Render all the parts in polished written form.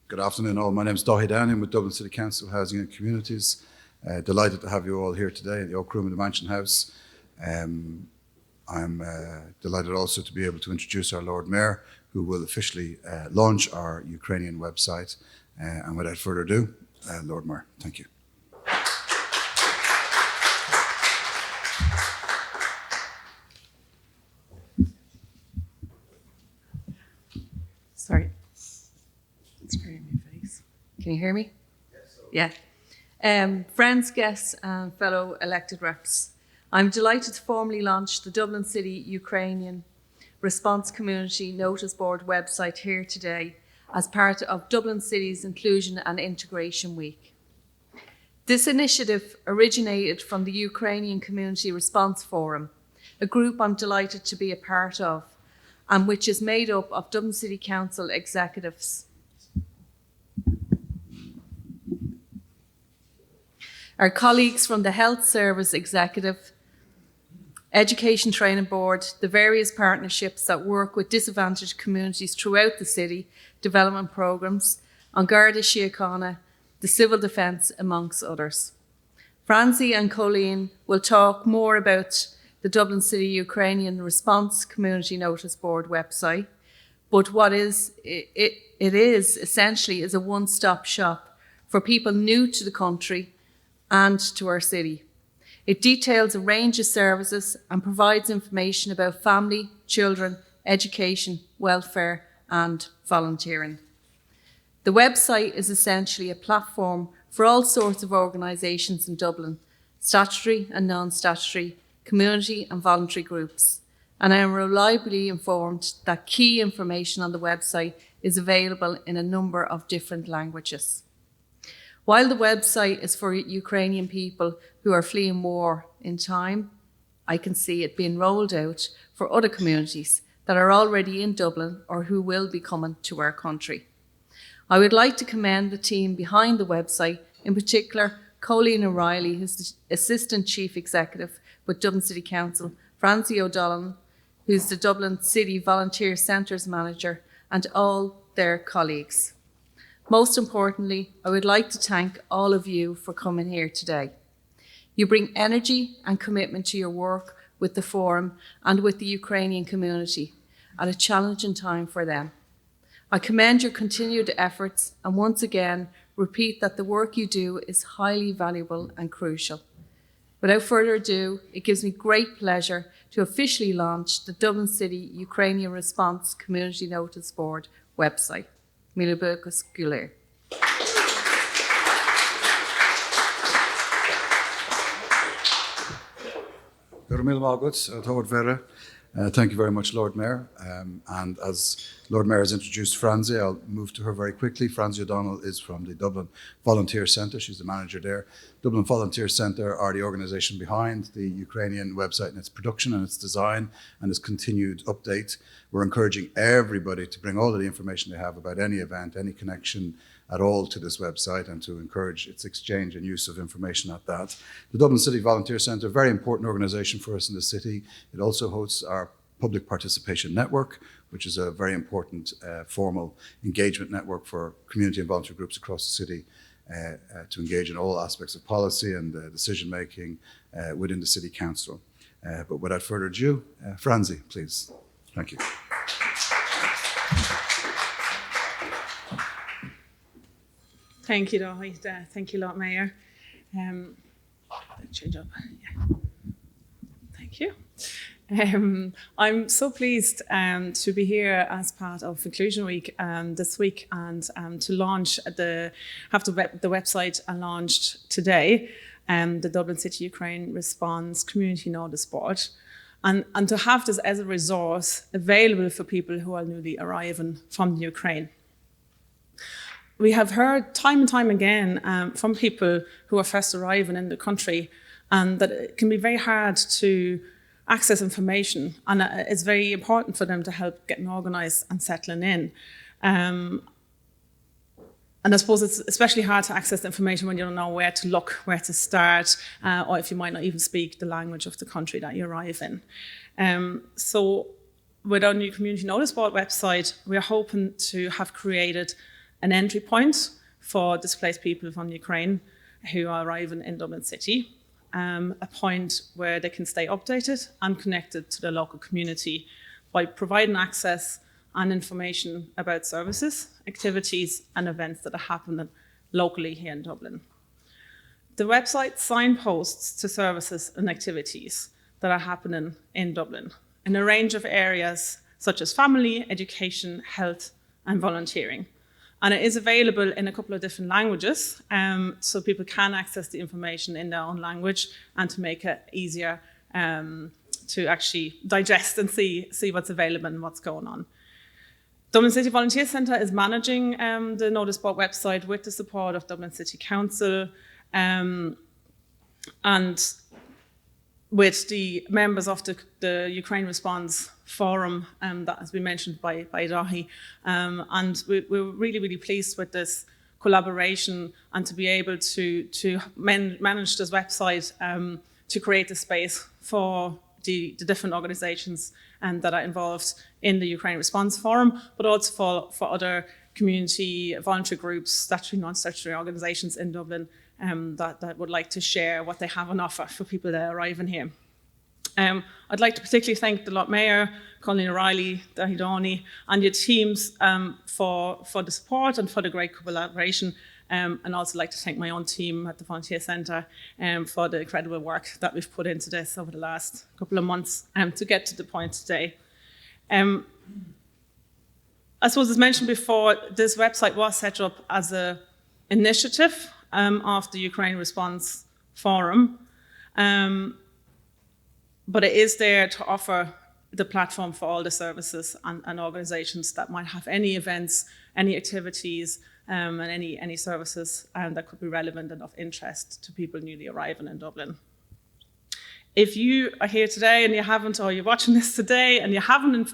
Good afternoon all. My name is Dáithí Downey. I'm with Dublin City Council Housing and Communities. Delighted to have you all here today at the Oak Room in the Mansion House. I'm delighted also to be able to introduce our Lord Mayor, who will officially launch our Ukrainian website. And without further ado, Lord Mayor, thank you. Sorry. Spraying my face. Can you hear me? Yes. Yeah. Friends, guests, and fellow elected reps, I'm delighted to formally launch the Dublin City Ukrainian Response Community Noticeboard website here today as part of Dublin City's Inclusion and Integration Week. This initiative originated from the Ukrainian Community Response Forum, a group I'm delighted to be a part of, and which is made up of Dublin City Council executives. Our colleagues from the Health Service Executive, Education Training Board, the various partnerships that work with disadvantaged communities throughout the city, development programmes, An Garda Síochána, the Civil Defence, amongst others. Francie and Colleen will talk more about the Dublin City Ukrainian Response Community Notice Board website, but what it is essentially is a one-stop shop for people new to the country and to our city. It details a range of services and provides information about family, children, education, welfare and volunteering. The website is essentially a platform for all sorts of organisations in Dublin, statutory and non-statutory, community and voluntary groups, and I am reliably informed that key information on the website is available in a number of different languages. While the website is for Ukrainian people who are fleeing war in time, I can see it being rolled out for other communities that are already in Dublin or who will be coming to our country. I would like to commend the team behind the website, in particular Colleen O'Reilly, who's the Assistant Chief Executive with Dublin City Council, Francie O'Donnell, who's the Dublin City Volunteer Centres Manager, and all their colleagues. Most importantly, I would like to thank all of you for coming here today. You bring energy and commitment to your work with the Forum and with the Ukrainian community at a challenging time for them. I commend your continued efforts and once again repeat that the work you do is highly valuable and crucial. Without further ado, it gives me great pleasure to officially launch the Dublin City Ukrainian Response Community Notice Board website. Milibukos Guler. Thank you very much, Lord Mayor. And as Lord Mayor has introduced Francie, I'll move to her very quickly. Francie O'Donnell is from the Dublin Volunteer Centre. She's the manager there. Dublin Volunteer Centre are the organisation behind the Ukrainian website and its production and its design and its continued update. We're encouraging everybody to bring all of the information they have about any event, any connection at all to this website, and to encourage its exchange and use of information at that. The Dublin City Volunteer Centre, a very important organisation for us in the city. It also hosts our Public Participation Network, which is a very important formal engagement network for community and voluntary groups across the city to engage in all aspects of policy and decision making within the City Council. But without further ado, Francie, please. Thank you. Thank you, Dáithí. Thank you, Lord Mayor. Change up. Yeah. Thank you. I'm so pleased to be here as part of Inclusion Week this week and to launch the website launched today, the Dublin City Ukraine Response Community Notice Board, and to have this as a resource available for people who are newly arriving from the Ukraine. We have heard time and time again from people who are first arriving in the country and that it can be very hard to access information, and it's very important for them to help getting organised and settling in. And I suppose it's especially hard to access the information when you don't know where to look, where to start, or if you might not even speak the language of the country that you arrive in. So with our new Community Notice Board website, we're hoping to have created an entry point for displaced people from Ukraine who are arriving in Dublin City, a point where they can stay updated and connected to the local community by providing access and information about services, activities and events that are happening locally here in Dublin. The website signposts to services and activities that are happening in Dublin in a range of areas such as family, education, health and volunteering. And it is available in a couple of different languages, so people can access the information in their own language and to make it easier to actually digest and see what's available and what's going on. Dublin City Volunteer Centre is managing the Noticeboard website with the support of Dublin City Council and with the members of the Ukraine Response Forum that has been mentioned by Dahi. And we're really, really pleased with this collaboration and to be able to manage this website to create a space for the different organizations that are involved in the Ukraine Response Forum, but also for other community volunteer groups, statutory, non-statutory organizations in Dublin that would like to share what they have on offer for people that are arriving here. I'd like to particularly thank the Lord Mayor, Colleen O'Reilly, Dahi Donny, and your teams for the support and for the great collaboration. And also like to thank my own team at the Volunteer Centre for the incredible work that we've put into this over the last couple of months to get to the point today. I suppose as mentioned before, this website was set up as an initiative of the Ukraine Response Forum, but it is there to offer the platform for all the services and organisations that might have any events, any activities, and any services that could be relevant and of interest to people newly arriving in Dublin. If you are here today and you haven't, or you're watching this today and you haven't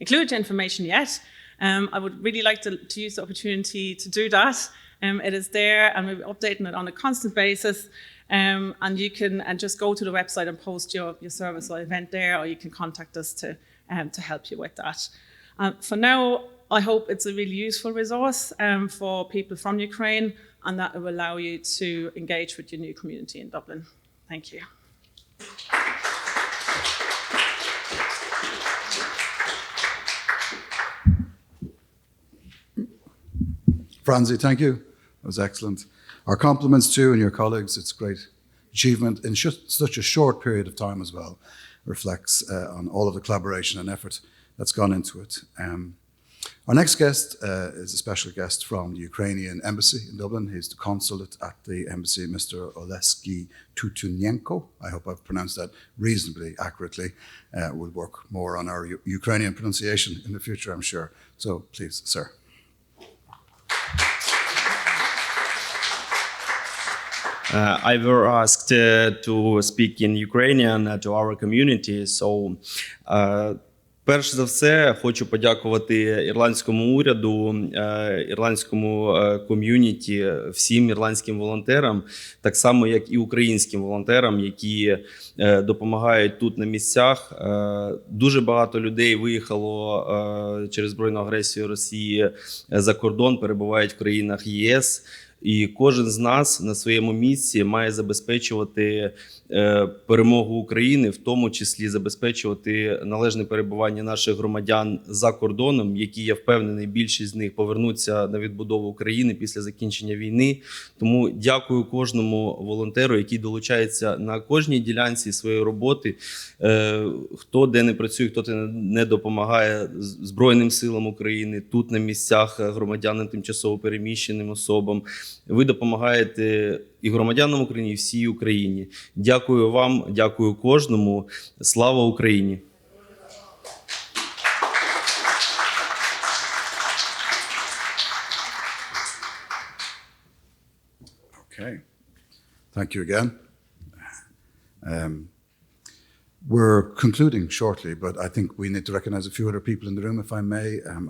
included your information yet, I would really like to use the opportunity to do that. It is there and we'll be updating it on a constant basis. And you can just go to the website and post your service or event there, or you can contact us to help you with that. For now, I hope it's a really useful resource for people from Ukraine, and that it will allow you to engage with your new community in Dublin. Thank you. Franzi, thank you. That was excellent. Our compliments to you and your colleagues. It's a great achievement in such a short period of time as well. Reflects on all of the collaboration and effort that's gone into it. Our next guest is a special guest from the Ukrainian Embassy in Dublin. He's the consulate at the embassy, Mr. Oleski Tutunenko. I hope I've pronounced that reasonably accurately. We'll work more on our Ukrainian pronunciation in the future, I'm sure. So please, sir. I were asked to speak in Ukrainian to our community, so перш за все хочу подякувати ірландському уряду, ірландському ком'юніті, всім ірландським волонтерам, так само як і українським волонтерам, які допомагають тут на місцях. Дуже багато людей виїхало через збройну агресію Росії за кордон, перебувають в країнах ЄС. І кожен з нас на своєму місці має забезпечувати перемогу України, в тому числі забезпечувати належне перебування наших громадян за кордоном, які, я впевнений, більшість з них повернуться на відбудову України після закінчення війни. Тому дякую кожному волонтеру, який долучається на кожній ділянці своєї роботи, хто де не працює, хто не допомагає Збройним силам України, тут на місцях громадянам тимчасово переміщеним особам. Ви допомагаєте і громадянам України, і всій Україні. Дякую вам, дякую кожному. Слава Україні! Okay. Thank you again. We're concluding shortly, but I think we need to recognize a few other people in the room, if I may.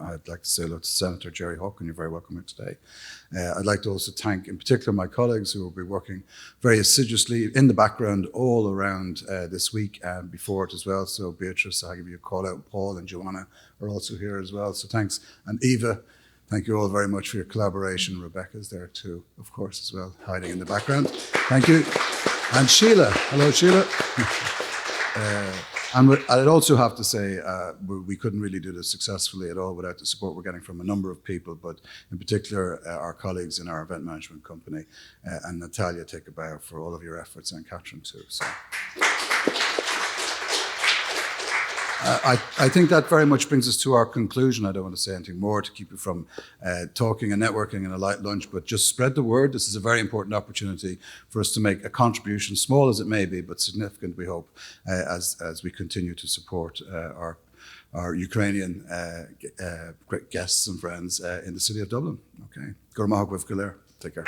I'd like to say hello to Senator Jerry Hawke, and you're very welcome here today. I'd like to also thank, in particular, my colleagues who will be working very assiduously in the background all around this week and before it as well. So Beatrice, I'll give you a call out. Paul and Joanna are also here as well. So thanks. And Eva, Thank you all very much for your collaboration. Rebecca's there too, of course, as well, hiding in the background. Thank you. And Sheila. Hello, Sheila. And I'd also have to say we couldn't really do this successfully at all without the support we're getting from a number of people, but in particular our colleagues in our event management company, and Natalia, take a bow for all of your efforts, and Catherine too. So. I think that very much brings us to our conclusion. I don't want to say anything more to keep you from talking and networking and a light lunch, but just spread the word. This is a very important opportunity for us to make a contribution, small as it may be, but significant, we hope, as we continue to support our Ukrainian guests and friends in the city of Dublin. Okay. Take care.